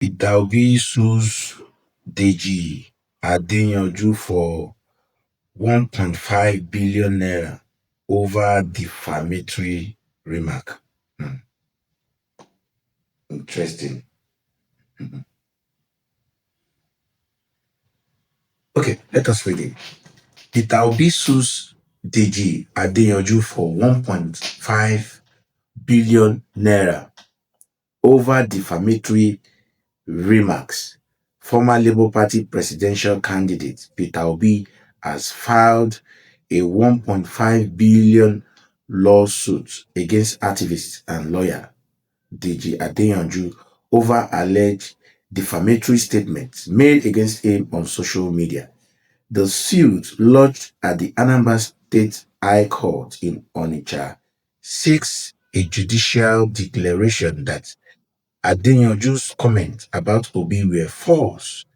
Peter Obi sues Deji Adeyanju for 1.5 billion naira over defamatory remark. Interesting. Okay, let us read it. Peter Obi sues Deji Adeyanju for 1.5 billion naira over defamatory remarks. Former Labour Party presidential candidate Peter Obi has filed a 1.5 billion lawsuit against activist and lawyer Deji Adeyanju over alleged defamatory statements made against him on social media. The suit lodged at the Anambra State High Court in Onitsha seeks a judicial declaration that Adeyanju's comments about Obi were false,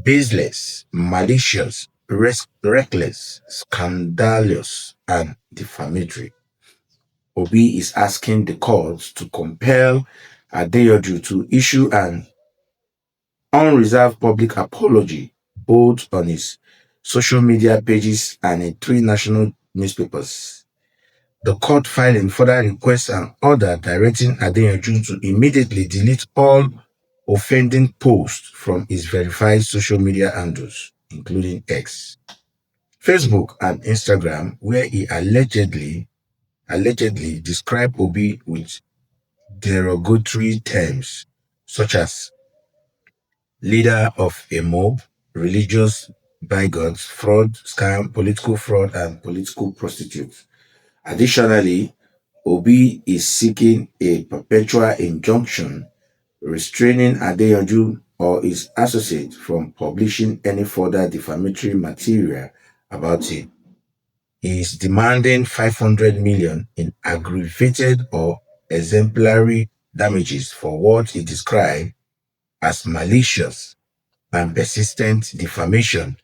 baseless, malicious, reckless, scandalous, and defamatory. Obi is asking the court to compel Adeyanju to issue an unreserved public apology both on his social media pages and in 3 national newspapers. The court filing further requests an order directing Adeyanju to immediately delete all offending posts from his verified social media handles, including X, Facebook, and Instagram, where he allegedly described Obi with derogatory terms such as leader of a mob, religious bigots, fraud, scam, political fraud, and political prostitute. Additionally, Obi is seeking a perpetual injunction restraining Adeyanju or his associates from publishing any further defamatory material about him. He is demanding 500 million in aggravated or exemplary damages for what he described as malicious and persistent defamation,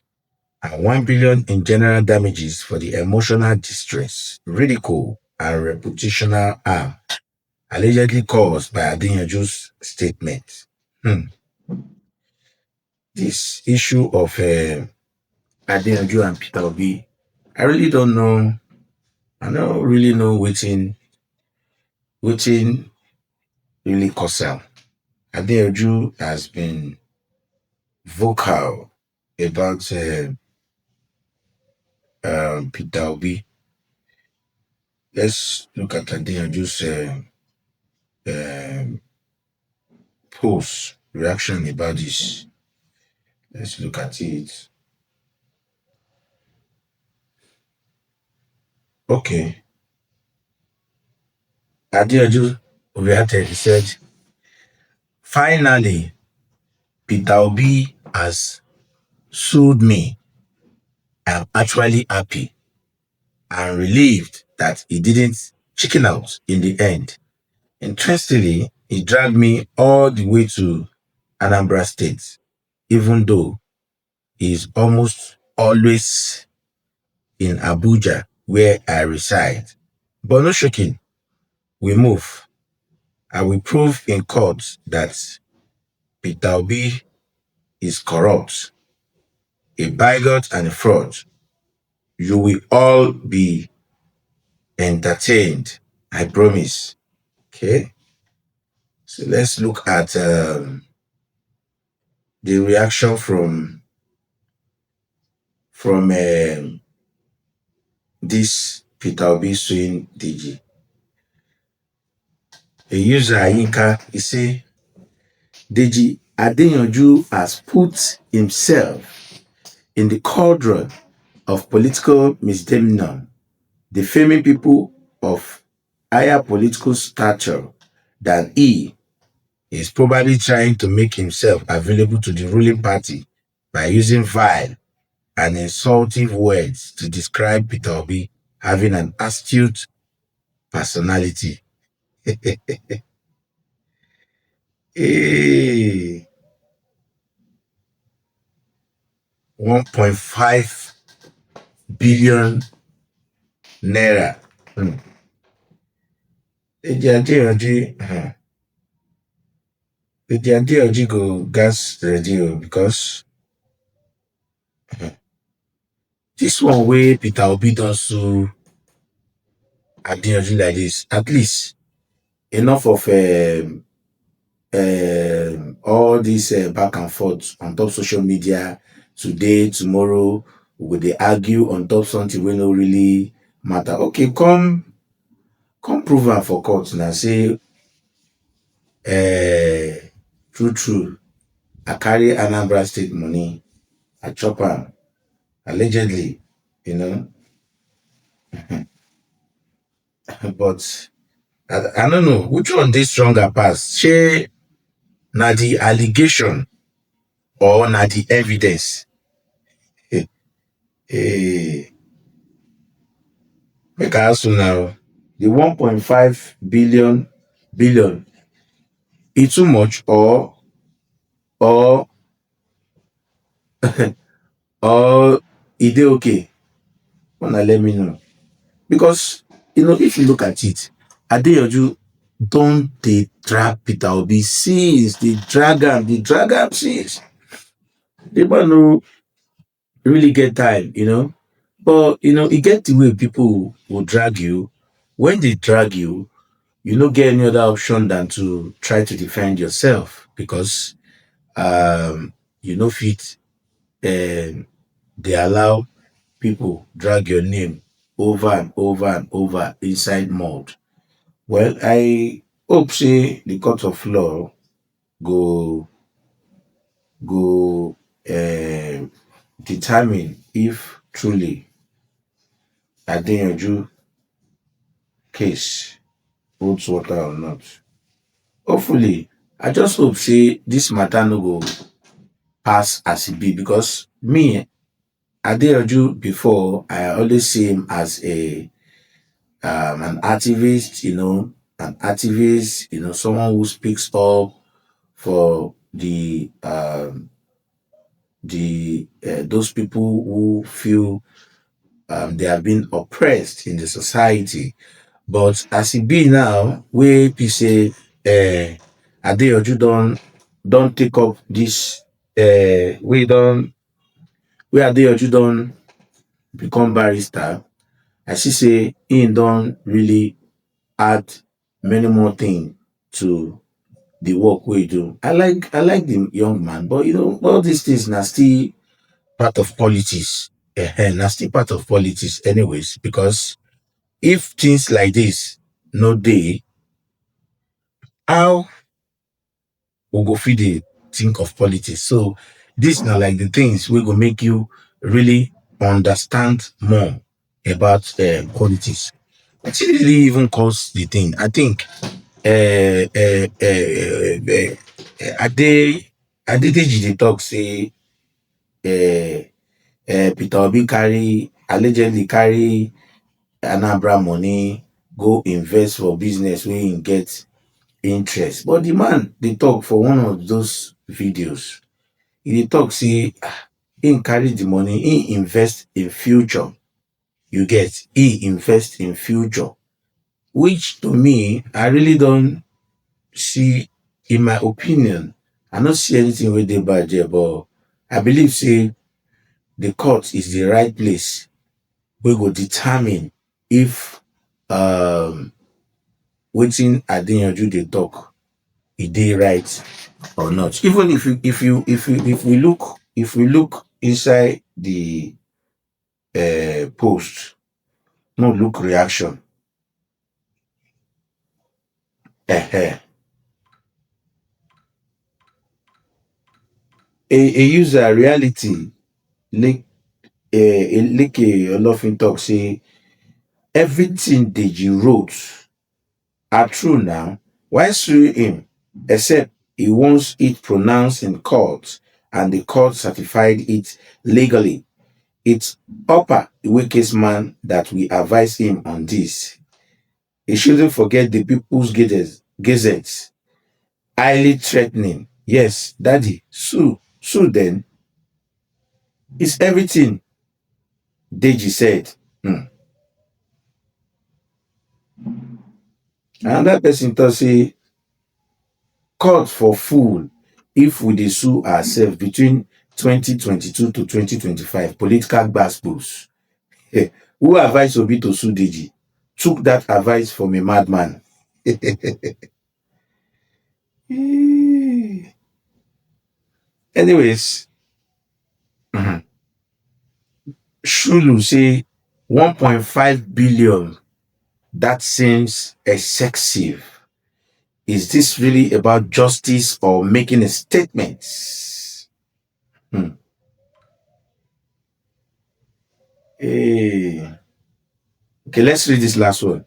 and 1 billion in general damages for the emotional distress, ridicule, and reputational harm allegedly caused by Adeyanju's statement. This issue of Adeyanju and Peter Obi, I really don't know. I don't really know waiting really cause am. Adeyanju has been vocal about Peter Obi. Let's look at Adeyanju's post reaction about this. Let's look at it. Okay. Adeyanju reacted. He said, "Finally, Peter Obi has sued me. I'm actually happy and relieved that he didn't chicken out in the end. Interestingly, he dragged me all the way to Anambra State, even though he's almost always in Abuja, where I reside. But no shaking, we move. I will prove in court that Peter Obi is corrupt, a bigot, and a fraud. You will all be entertained, I promise." Okay, so let's look at the reaction from this Peter Obi suing DG. A user Ayinka, he say, "Deji Adeyanju has put himself in the cauldron of political misdemeanor, defaming people of higher political stature than he is probably trying to make himself available to the ruling party by using vile and insulting words to describe Peter Obi having an astute personality." Hey, 1.5 billion naira. Deji Adeyanju, Deji Adeyanju go gas ready because this one way Peter Obi don sue Adeyanju like this, at least enough of all this back and forth on top social media today, tomorrow, we go dey argue on top something wey no really matter. Okay, come prove am for court na say true true I carry Anambra State money, I chop am allegedly, you know. But I don't know which one dey stronger pass. Shey na the allegation or na the evidence? Eh, make I ask you now, the 1.5 billion e too much or or e dey okay? Una let me know. Because if you look at it, Adeyanju don dey drag Peter Obi since, dey drag am since. The man no really get time. But e get the way people will drag you. When they drag you, you no get any other option than to try to defend yourself because you no fit dey allow people drag your name over and over and over inside mud. Well, I hope say the court of law go go determine if truly Adeyanju case holds water or not. Hopefully, I just hope say this matter no go pass as e be because me, Adeyanju, before I always see him as an activist, someone who speaks up for the those people who feel they have been oppressed in the society. But as e be now, wey be say Adeyanju don take up this wey Adeyanju don become barrister, I see say him don really add many more things to the work wey e do. I like the young man, but all these things na still part of politics. Na still part of politics anyways, because if things like this no dey, how we go fit dey think of politics? So this na like the things wey go make you really understand more about politics. Wetin really even cause the thing? I think Adedeji dey talk say Peter Obi allegedly carry Anambra money go invest for business wey him get interest. But the man dey talk for one of those videos. He dey talk say him carry the money, he invest in future. You get? He invest in future. Which to me, I really don't see, in my opinion, I don't see anything wey dey bad there, but I believe say the court is the right place wey go determine if wetin Adeyanju dey talk e dey right or not. Even if we look inside the post, no look reaction. A user reality Leke Olofin talk say everything Deji wrote are true now. Why sue him? Except he wants it pronounced in court and the court certified it legally. It's Upper Iweke's man that we advise him on this. He shouldn't forget the People's Gazette. Highly threatening. Yes, daddy, sue. Sue then. It's everything Deji said. Another person thought say court for fool if we dey sue ourselves between 2022 to 2025 political gbasgbos. Who advised Obi to sue Deji? Took that advice from a madman. Anyways, Shulu say 1.5 billion. That seems excessive. Is this really about justice or making a statement? Hey. Okay, let's read this last one.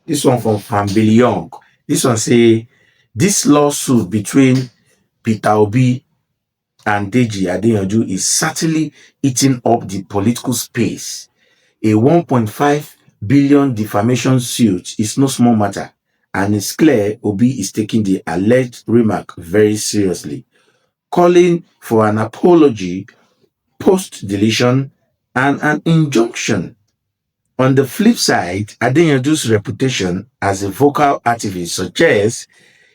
This one from Family Young. This one say, this lawsuit between Peter Obi and Deji Adeyanju is certainly eating up the political space. A 1.5 billion defamation suit is no small matter, and it's clear Obi is taking the alleged remark very seriously, calling for an apology, post-deletion, and an injunction. On the flip side, Adeyanju's reputation as a vocal activist suggests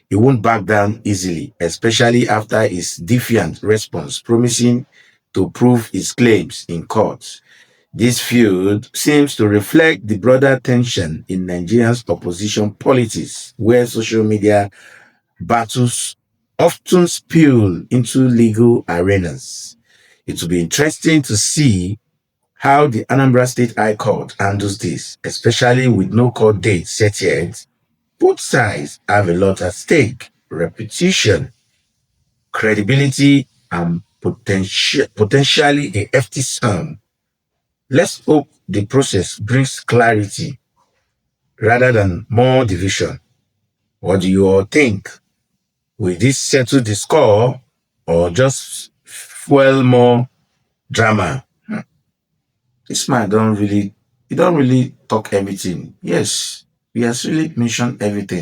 he won't back down easily, especially after his defiant response, promising to prove his claims in court. This feud seems to reflect the broader tension in Nigeria's opposition politics, where social media battles often spill into legal arenas. It will be interesting to see how the Anambra State High Court handles this, especially with no court date set yet. Both sides have a lot at stake: reputation, credibility, and potentially a hefty sum. Let's hope the process brings clarity rather than more division. What do you all think? Will this settle the score or just fuel more drama? This man don't really talk everything. Yes, he has really mentioned everything.